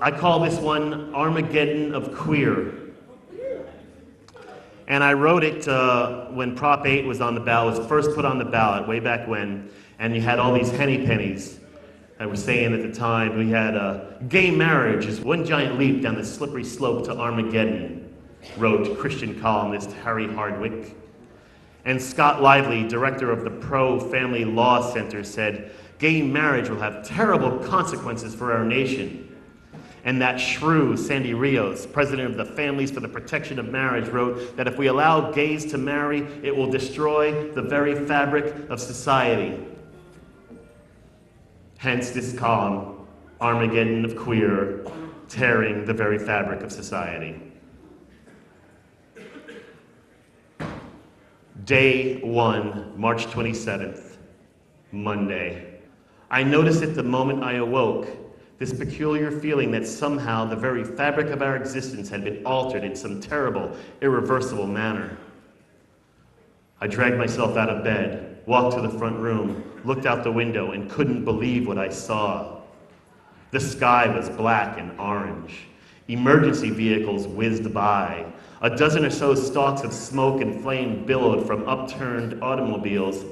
I call this one Armageddon of Queer. And I wrote it when Prop 8 was on the ballot, was first put on the ballot way back when, and you had all these henny pennies that were saying at the time, we had gay marriage is one giant leap down the slippery slope to Armageddon, wrote Christian columnist Harry Hardwick. And Scott Lively, director of the Pro-Family Law Center, said, gay marriage will have terrible consequences for our nation. And that shrew, Sandy Rios, president of the Families for the Protection of Marriage, wrote that if we allow gays to marry, it will destroy the very fabric of society. Hence this column, Armageddon of Queer, tearing the very fabric of society. Day 1, March 27th, Monday. I noticed it the moment I awoke, this peculiar feeling that somehow the very fabric of our existence had been altered in some terrible, irreversible manner. I dragged myself out of bed, walked to the front room, looked out the window, and couldn't believe what I saw. The sky was black and orange. Emergency vehicles whizzed by. A dozen or so stalks of smoke and flame billowed from upturned automobiles,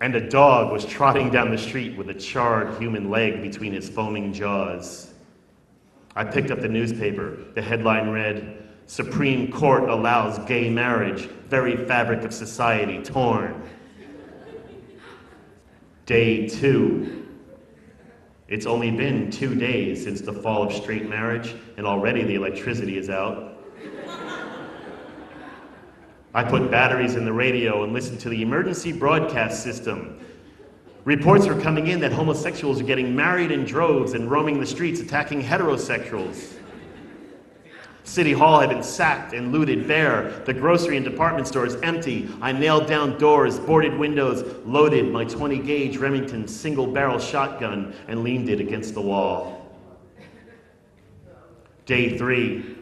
and a dog was trotting down the street with a charred human leg between his foaming jaws. I picked up the newspaper. The headline read, "Supreme Court allows gay marriage, very fabric of society torn." Day 2. It's only been 2 days since the fall of straight marriage, and already the electricity is out. I put batteries in the radio and listened to the emergency broadcast system. Reports were coming in that homosexuals are getting married in droves and roaming the streets attacking heterosexuals. City Hall had been sacked and looted bare. The grocery and department stores empty. I nailed down doors, boarded windows, loaded my 20-gauge Remington single-barrel shotgun, and leaned it against the wall. Day 3.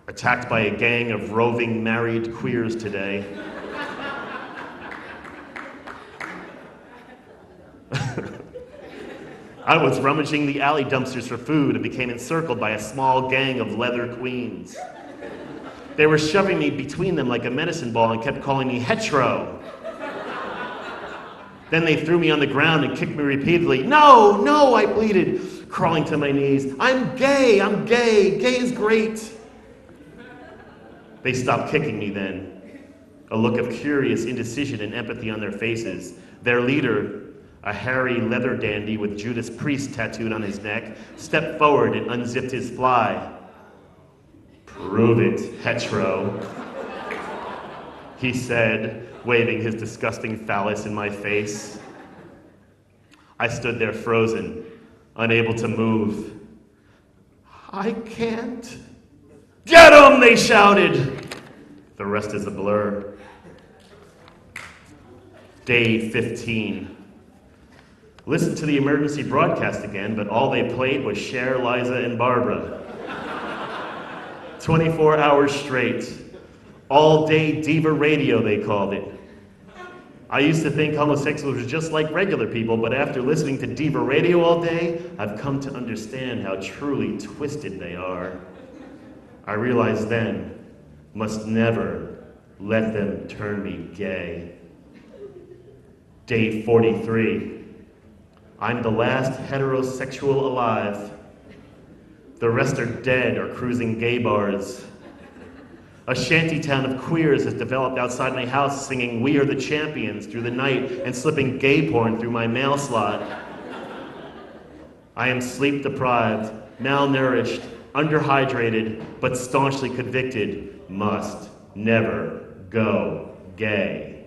Attacked by a gang of roving married queers today. I was rummaging the alley dumpsters for food and became encircled by a small gang of leather queens. They were shoving me between them like a medicine ball and kept calling me hetero. Then they threw me on the ground and kicked me repeatedly. "No, no," I pleaded, crawling to my knees. I'm gay, gay is great." They stopped kicking me then, a look of curious indecision and empathy on their faces. Their leader, a hairy leather dandy with Judas Priest tattooed on his neck, stepped forward and unzipped his fly. "Prove it, hetero," he said, waving his disgusting phallus in my face. I stood there frozen, unable to move. "I can't." "Get him!" they shouted. The rest is a blur. Day 15. Listened to the emergency broadcast again, but all they played was Cher, Liza, and Barbara. 24 hours straight. All-day diva radio, they called it. I used to think homosexuals were just like regular people, but after listening to diva radio all day, I've come to understand how truly twisted they are. I realized then, must never let them turn me gay. Day 43. I'm the last heterosexual alive. The rest are dead or cruising gay bars. A shantytown of queers has developed outside my house singing "We Are the Champions" through the night and slipping gay porn through my mail slot. I am sleep deprived, malnourished, underhydrated, but staunchly convicted, must never go gay.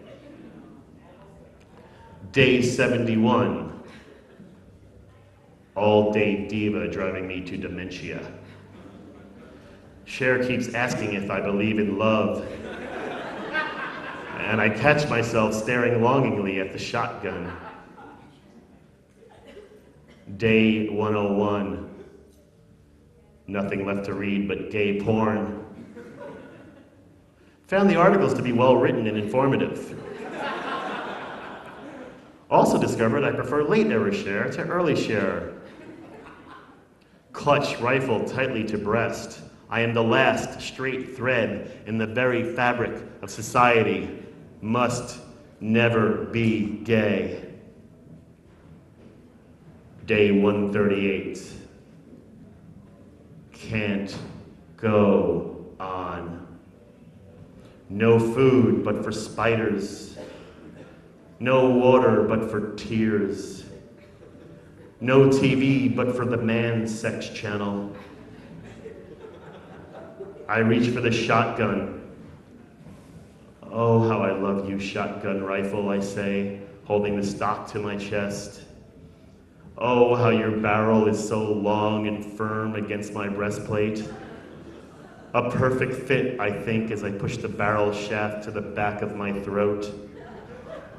Day 71. All-day diva driving me to dementia. Cher keeps asking if I believe in love, and I catch myself staring longingly at the shotgun. Day 101. Nothing left to read but gay porn. Found the articles to be well written and informative. Also discovered I prefer late era Cher to early Cher. Clutch rifle tightly to breast. I am the last straight thread in the very fabric of society. Must never be gay. Day 138. Can't go on. No food but for spiders. No water but for tears. No TV but for the man's sex channel. I reach for the shotgun. Oh, how I love you, shotgun rifle, I say, holding the stock to my chest. Oh, how your barrel is so long and firm against my breastplate. A perfect fit, I think, as I push the barrel shaft to the back of my throat.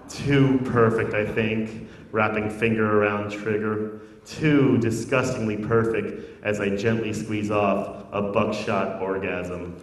Too perfect, I think, wrapping finger around trigger. Too disgustingly perfect as I gently squeeze off a buckshot orgasm.